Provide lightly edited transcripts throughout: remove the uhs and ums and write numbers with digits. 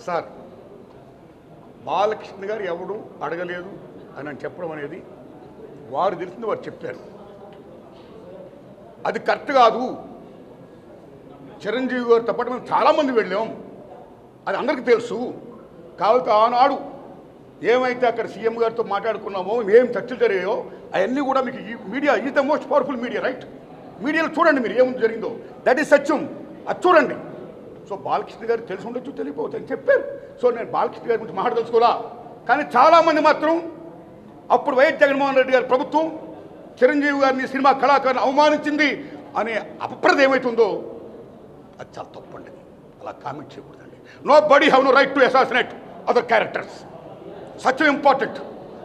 Sir Balakrishna గారు ఎవడు అడగలేదు అని చెప్పడం అనేది వారు తెలిసింది వారు చెప్పారు. అది కరెక్ట్ కాదు. చిరంజీవి గారితో పాటు మేము చాలామంది వెళ్ళాం, అది అందరికీ తెలుసు. కాబట్టి ఆనాడు ఏమైతే అక్కడ సీఎం గారితో మాట్లాడుకున్నామో, ఏం చర్చలు జరిగాయో అవన్నీ కూడా మీకు media is the most powerful media, right? మీడియాలో చూడండి మీరు ఏముంది జరిగిందో, దట్ ఈస్ సత్యం, అది చూడండి. సో బాలకృష్ణ గారు తెలిసి ఉండొచ్చు, తెలియపోవచ్చు అని చెప్పారు. సో నేను బాలకృష్ణ గారి గురించి మాట్లాడదలుచుకోవాలా. కానీ చాలామంది మాత్రం అప్పుడు వైఎస్ జగన్మోహన్ రెడ్డి గారి ప్రభుత్వం చిరంజీవి గారిని సినిమా కళాకారుని అవమానించింది అనే అపప్రద ఏమవుతుందో అది చాలా తప్పండి. అలా కామెంట్ చేయకూడదండి. Nobody have no right to assassinate other characters. సత్యం ఇంపార్టెంట్,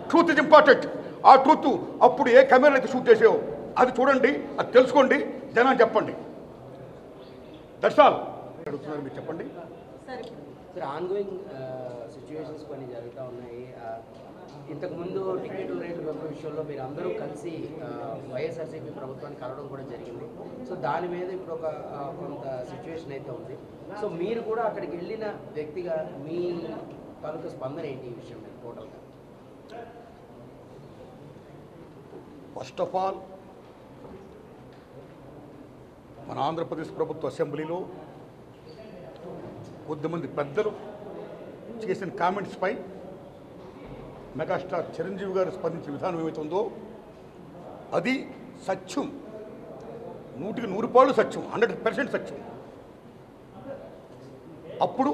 ట్రూత్ ఇస్ ఇంపార్టెంట్. ఆ ట్రూత్ అప్పుడు ఏ కెమెరా అయితే షూట్ చేసావో అది చూడండి, అది తెలుసుకోండి, జనం చెప్పండి. That's all. అడుగుతున్నారు మీరు చెప్పండి. సార్ ఆన్గోయింగ్ సిచ్యువేషన్స్ కొన్ని జరుగుతూ ఉన్నాయి. ఇంతకుముందు టికెట్ రేట్లు పెంపు విషయంలో మీరు అందరూ కలిసి వైఎస్ఆర్సీపీ ప్రభుత్వాన్ని కలవడం కూడా జరిగింది. సో దాని మీద ఇప్పుడు ఒక కొంత సిచ్యువేషన్ అయితే ఉంది. సో మీరు కూడా అక్కడికి వెళ్ళిన వ్యక్తిగా మీ తాలూకా స్పందన ఏంటి ఈ విషయం మీద టోటల్గా? ఫస్ట్ ఆఫ్ ఆల్ మన ఆంధ్రప్రదేశ్ ప్రభుత్వ అసెంబ్లీలో కొద్దిమంది పెద్దలు చేసిన కామెంట్స్పై మెగాస్టార్ చిరంజీవి గారు స్పందించిన విధానం ఏమవుతుందో అది సత్యం, 100% సత్యం, 100% సత్యం. అప్పుడు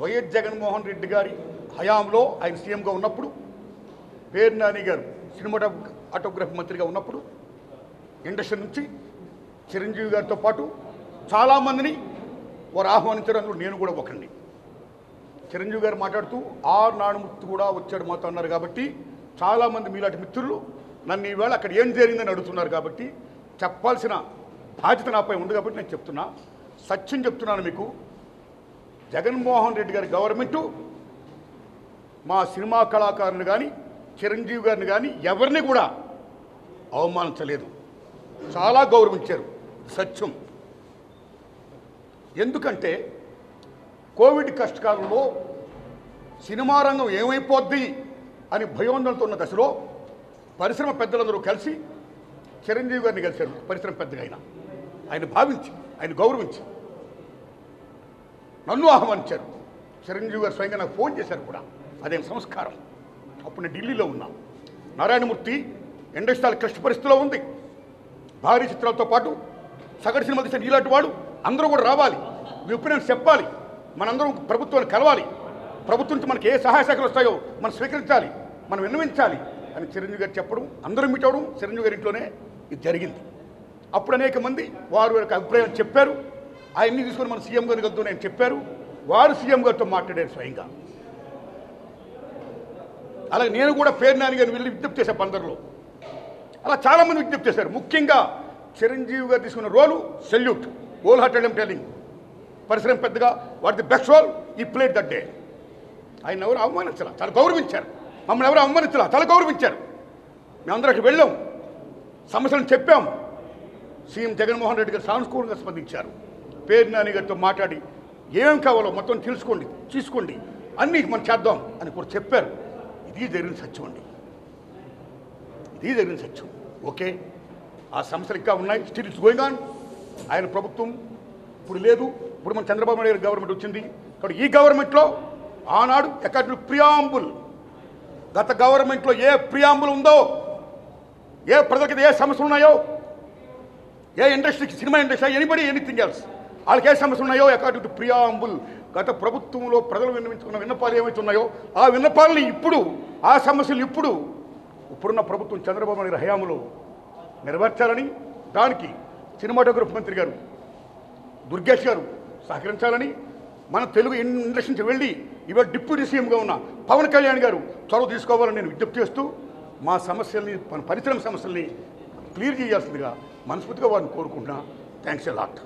వైఎస్ జగన్మోహన్ రెడ్డి గారి హయాంలో ఆయన సీఎంగా ఉన్నప్పుడు, పేరు నాని గారు సినిమాటోగ్రఫీ మంత్రిగా ఉన్నప్పుడు ఇండస్ట్రీ నుంచి చిరంజీవి గారితో పాటు చాలామందిని వారు ఆహ్వానించారు. అందులో నేను కూడా ఒకరిని. చిరంజీవి గారు మాట్లాడుతూ నానుమూర్తి కూడా వచ్చాడు మాతో అన్నారు. కాబట్టి చాలామంది మీలాంటి మిత్రులు నన్ను ఈవేళ అక్కడ ఏం జరిగిందని అడుగుతున్నారు. కాబట్టి చెప్పాల్సిన బాధ్యత నాపై ఉంది. కాబట్టి నేను చెప్తున్నా, సత్యం చెప్తున్నాను మీకు. జగన్మోహన్ రెడ్డి గారి గవర్నమెంటు మా సినిమా కళాకారులు కానీ చిరంజీవి గారిని కానీ ఎవరిని కూడా అవమానించలేదు, చాలా గౌరవించారు. సత్యం. ఎందుకంటే కోవిడ్ కష్టకాలంలో సినిమా రంగం ఏమైపోద్ది అని భయోందనతో ఉన్న దశలో పరిశ్రమ పెద్దలందరూ కలిసి చిరంజీవి గారిని కలిశారు. పరిశ్రమ పెద్దగా ఆయన భావించి, ఆయన గౌరవించి నన్ను ఆహ్వానించారు. చిరంజీవి గారు స్వయంగా నాకు ఫోన్ చేశారు కూడా. అదే సంస్కారం. అప్పుడు నేను ఢిల్లీలో ఉన్నా. నారాయణమూర్తి ఇండస్ట్రీ క్లిష్ట పరిస్థితిలో ఉంది. భారీ చిత్రాలతో పాటు సగటు సినిమా తీసిన ఇలాంటి వాడు అందరూ కూడా రావాలి, మీ ఒపీనియన్స్ చెప్పాలి, మనందరం ప్రభుత్వాన్ని కలవాలి, ప్రభుత్వం నుంచి మనకి ఏ సహాయ శాఖలు వస్తాయో మనం స్వీకరించాలి, మనం విన్నవించాలి అని చిరంజీవి గారు చెప్పడం, అందరూ మీట్ అవ్వడం చిరంజీవి గారి ఇంట్లోనే ఇది జరిగింది. అప్పుడు అనేక మంది వారు యొక్క అభిప్రాయం చెప్పారు. ఆయన్ని తీసుకొని మన సీఎం గారికి వెళ్తూ నేను చెప్పారు. వారు సీఎం గారితో మాట్లాడారు స్వయంగా. అలాగే నేను కూడా పేరు నాని గారిని వెళ్ళి విజ్ఞప్తి చేశాను బందర్లో. అలా చాలామంది విజ్ఞప్తి చేశారు. ముఖ్యంగా చిరంజీవి గారు తీసుకున్న రోలు salute, whole hearted I'm telling. పరిశ్రమ పెద్దగా వాట్ ది బెస్ట్ రోల్ ఈ ప్లేడ్ దట్ డే. ఆయన ఎవరు అవమానించాల, చాలా గౌరవించారు. మమ్మల్ని ఎవరు అవమానించాల, చాలా గౌరవించారు. మేమందరం అక్కడికి వెళ్ళాం, సమస్యలను చెప్పాం. సీఎం జగన్మోహన్ రెడ్డి గారు సానుకూలంగా స్పందించారు. పేరు నాని గారితో మాట్లాడి ఏం కావాలో మొత్తం తెలుసుకోండి, తీసుకోండి, అన్నీ మనం చేద్దాం అని కూడా చెప్పారు. ఇది జరిగిన సత్యం అండి, ఇది జరిగిన సత్యం. ఓకే, ఆ సమస్యలు ఇంకా ఉన్నాయి, స్టిల్ ఇట్స్ గోయింగ్ ఆన్. ఆయన ప్రభుత్వం ఇప్పుడు లేదు, ఇప్పుడు మన చంద్రబాబు నాయుడు గారి గవర్నమెంట్ వచ్చింది. కాబట్టి ఈ గవర్నమెంట్లో ఆనాడు ఎక్కడ ప్రియాంబుల్, గత గవర్నమెంట్లో ఏ ప్రియాంబుల్ ఉందో, ఏ ప్రజలకి ఏ సమస్యలు ఉన్నాయో, ఏ ఇండస్ట్రీకి, cinema industry, anybody anything else, వాళ్ళకి ఏ సమస్యలు ఉన్నాయో అకార్డింగ్ టు ప్రియాంబుల్ గత ప్రభుత్వంలో ప్రజలు విన్నవించుకున్న విన్నపాలు ఏమైతే ఉన్నాయో ఆ విన్నపాలని ఇప్పుడు, ఆ సమస్యలు ఇప్పుడున్న ప్రభుత్వం చంద్రబాబు నాయుడు హయాంలో నెరవేర్చాలని, దానికి సినిమాటోగ్రఫీ మంత్రి గారు దుర్గేష్ గారు సహకరించాలని, మన తెలుగు ఇండస్ట్రీ నుంచి వెళ్ళి ఇవాళ డిప్యూటీ సీఎంగా ఉన్న పవన్ కళ్యాణ్ గారు చొరవ తీసుకోవాలని నేను విజ్ఞప్తి చేస్తూ మా సమస్యల్ని, మన పరిశ్రమ సమస్యల్ని క్లియర్ చేయాల్సిందిగా మనస్ఫూర్తిగా వారిని కోరుకుంటున్నా. Thanks a lot.